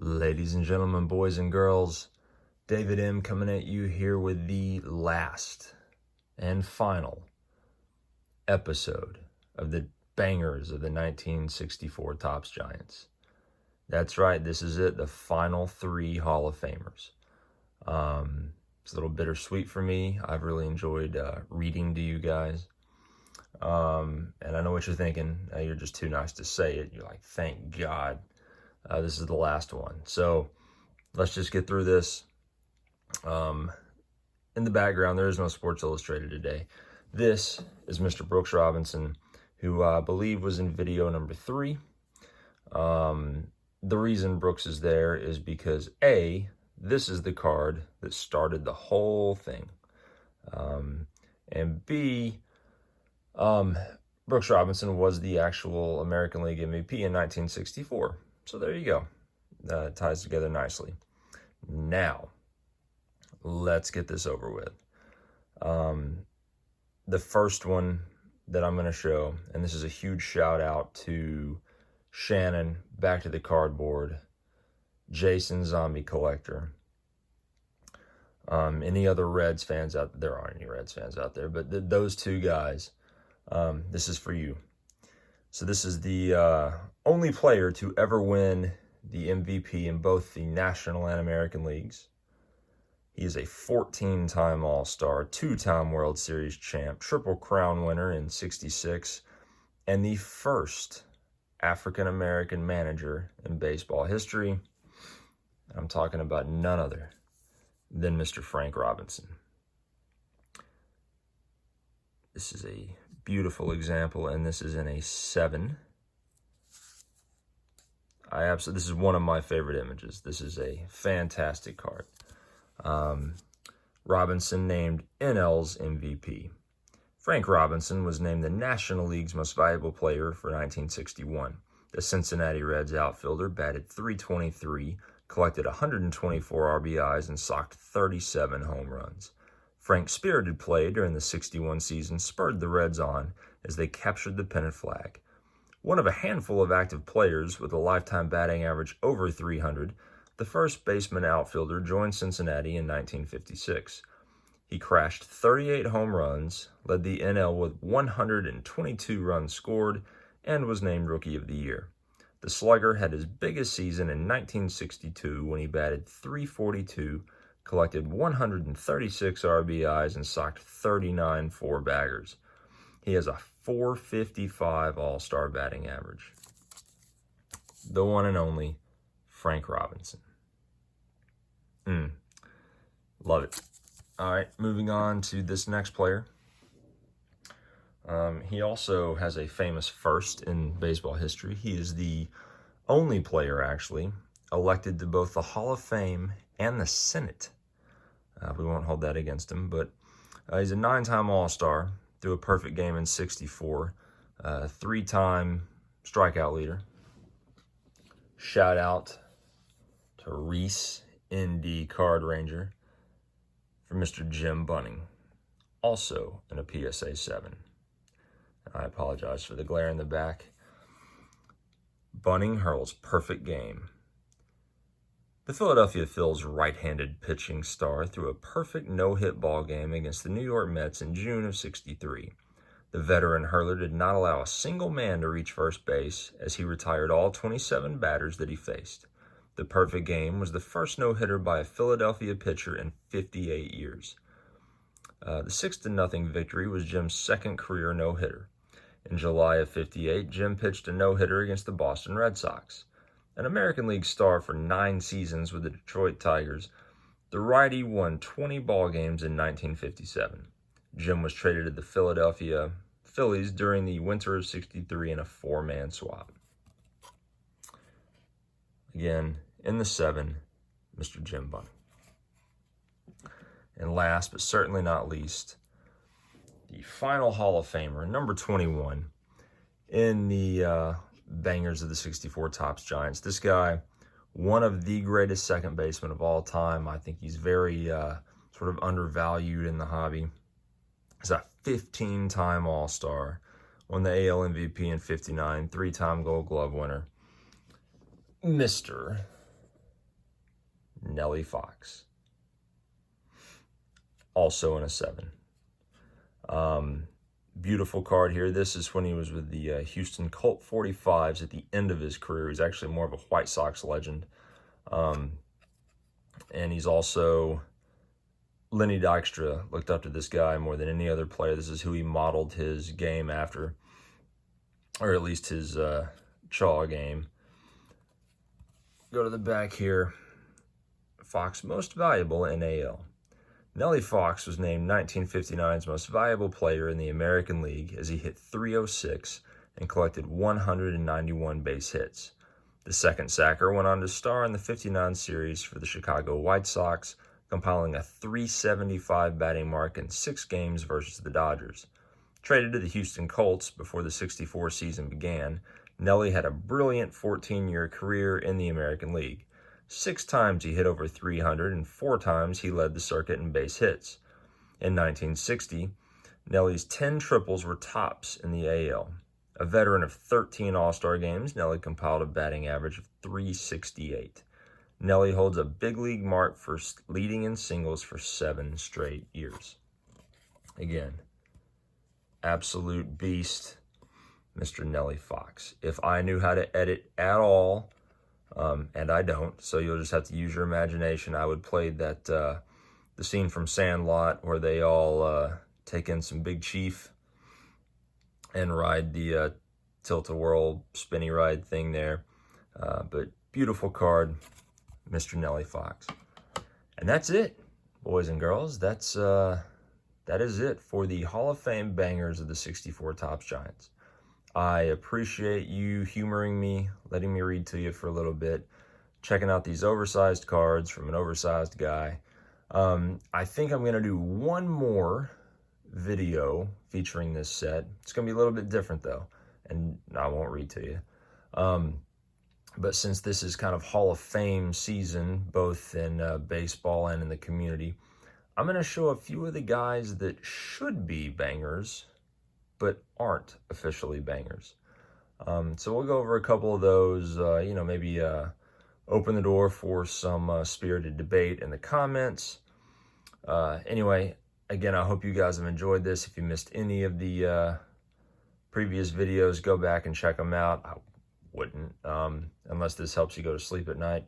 Ladies and gentlemen, boys and girls, David M. coming at you here with the last and final episode of the Bangers of the 1964 Topps Giants. That's right, this is it, the final three Hall of Famers. It's a little bittersweet for me. I've really enjoyed reading to you guys. And I know what you're thinking. You're just too nice to say it. You're like, thank God. This is the last one. So let's just get through this. In the background, there is no Sports Illustrated today. This is Mr. Brooks Robinson, who I believe was in video number 3. The reason Brooks is there is because A, this is the card that started the whole thing. And B, Brooks Robinson was the actual American League MVP in 1964. So there you go. It ties together nicely. Now, let's get this over with. The first one that I'm going to show, and this is a huge shout out to Shannon, Back to the Cardboard, Jason Zombie Collector, any other Reds fans out there? Aren't any Reds fans out there, but those two guys, this is for you. So this is the only player to ever win the MVP in both the National and American Leagues. He is a 14-time All-Star, 2-time World Series champ, Triple Crown winner in '66, and the first African-American manager in baseball history. I'm talking about none other than Mr. Frank Robinson. This is a beautiful example, and this is in a 7. This is one of my favorite images. This is a fantastic card. Robinson named NL's MVP. Frank Robinson was named the National League's most valuable player for 1961. The Cincinnati Reds outfielder batted .323, collected 124 RBIs, and socked 37 home runs. Frank's spirited play during the '61 season spurred the Reds on as they captured the pennant flag. One of a handful of active players with a lifetime batting average over .300, the first baseman outfielder joined Cincinnati in 1956. He crashed 38 home runs, led the NL with 122 runs scored, and was named Rookie of the Year. The slugger had his biggest season in 1962 when he batted .342, collected 136 RBIs, and socked 39 four-baggers. He has a .455 All-Star batting average. The one and only Frank Robinson. Love it. All right, moving on to this next player. He also has a famous first in baseball history. He is the only player, actually, elected to both the Hall of Fame and the Senate. We won't hold that against him, but he's a 9-time All-Star, threw a perfect game in '64, 3-time strikeout leader. Shout out to Reese, ND Card Ranger, for Mr. Jim Bunning, also in a PSA 7. I apologize for the glare in the back. Bunning hurls perfect game. The Philadelphia Phil's right-handed pitching star threw a perfect no-hit ball game against the New York Mets in June of '63. The veteran hurler did not allow a single man to reach first base as he retired all 27 batters that he faced. The perfect game was the first no-hitter by a Philadelphia pitcher in 58 years. The 6-0 victory was Jim's second career no-hitter. In July of '58, Jim pitched a no-hitter against the Boston Red Sox. An American League star for 9 seasons with the Detroit Tigers, the righty won 20 ball games in 1957. Jim was traded to the Philadelphia Phillies during the winter of '63 in a 4-man swap. Again, in the 7, Mr. Jim Bunning. And last, but certainly not least, the final Hall of Famer, number 21, in the Bangers of the '64 Topps Giants. This guy, one of the greatest second basemen of all time. I think he's very sort of undervalued in the hobby. He's a 15-time All-Star, won the AL MVP in '59, 3-time Gold Glove winner. Mr. Nelly Fox. Also in a 7. Beautiful card here. This is when he was with the Houston Colt 45s at the end of his career. He's actually more of a White Sox legend. And he's also, Lenny Dykstra looked up to this guy more than any other player. This is who he modeled his game after, or at least his chaw game. Go to the back here. Fox most valuable NAL. Nelly Fox was named 1959's most valuable player in the American League as he hit .306 and collected 191 base hits. The second sacker went on to star in the '59 series for the Chicago White Sox, compiling a .375 batting mark in 6 games versus the Dodgers. Traded to the Houston Colts before the '64 season began, Nelly had a brilliant 14-year career in the American League. 6 times he hit over 300, and 4 times he led the circuit in base hits. In 1960, Nelly's 10 triples were tops in the AL. A veteran of 13 All-Star games, Nelly compiled a batting average of .368. Nelly holds a big league mark for leading in singles for 7 straight years. Again, absolute beast, Mr. Nelly Fox. If I knew how to edit at all, and I don't, so you'll just have to use your imagination, I would play that the scene from Sandlot where they all take in some Big Chief and ride the tilt-a-whirl spinny ride thing there. But beautiful card, Mr. Nelly Fox. And that's it, boys and girls. That is it for the Hall of Fame bangers of the '64 Topps Giants. I appreciate you humoring me, letting me read to you for a little bit, checking out these oversized cards from an oversized guy. I think I'm going to do one more video featuring this set. It's going to be a little bit different, though, and I won't read to you. But since this is kind of Hall of Fame season, both in baseball and in the community, I'm going to show a few of the guys that should be bangers but aren't officially bangers. So we'll go over a couple of those, maybe open the door for some spirited debate in the comments. Anyway, again, I hope you guys have enjoyed this. If you missed any of the previous videos, go back and check them out. I wouldn't, unless this helps you go to sleep at night.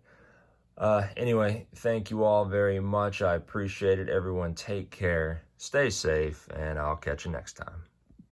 Anyway, thank you all very much. I appreciate it. Everyone take care, stay safe, and I'll catch you next time.